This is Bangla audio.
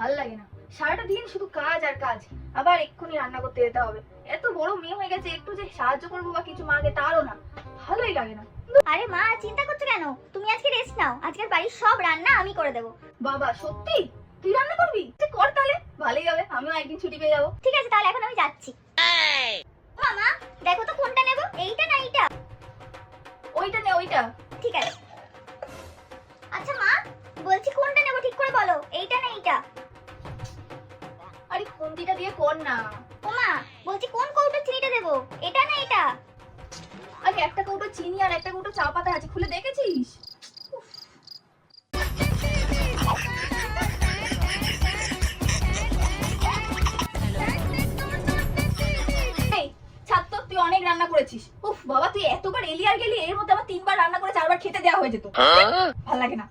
ভাল লাগে না, সারাটা দিন শুধু কাজ আর কাজ, আবার এক্ষুনি রান্না করতে যেতে হবে। এত বড় মেয়ে হয়ে গেছে, একটু যে সাহায্য করবো বা কিছু মাকে তারও না, ভালোই লাগে না। আরে মা, চিন্তা করছো কেন? তুমি আজকে রেস্ট নাও, আজকের বাড়ির সব রান্না আমি করে দেবো। বাবা সত্যি তুই রান্না করবি? কর তাহলে, ভালোই হবে, আমিও একদিন ছুটি পেয়ে যাবো। ঠিক আছে, তাহলে এখন আমি যাচ্ছি। মামা দেখো তো কোনটা নেব, এইটা না এইটা? ওইটা নে, ওইটা। ঠিক আছে। আচ্ছা মা, বলছি কোনটা নেব ঠিক করে বলো, এইটা না এইটা? আরে খুন্তিটা দিয়ে কর না। ও মা, বলছি কোন কৌটোর চিনিটা দেবো, এটা না এটা? আরে একটা কৌটো চিনি আর একটা কৌটো চা পাতা আছে, খুলে দেখেছিস? উফ। এই, ছাড় তো, তুই অনেক রান্না করেছিস। উফ বাবা, তুই এতবার এলি আর গেলি, এর মধ্যে আবার 3বার রান্না করে 4বার খেতে দেওয়া হয়ে যেত। ভাল লাগে না।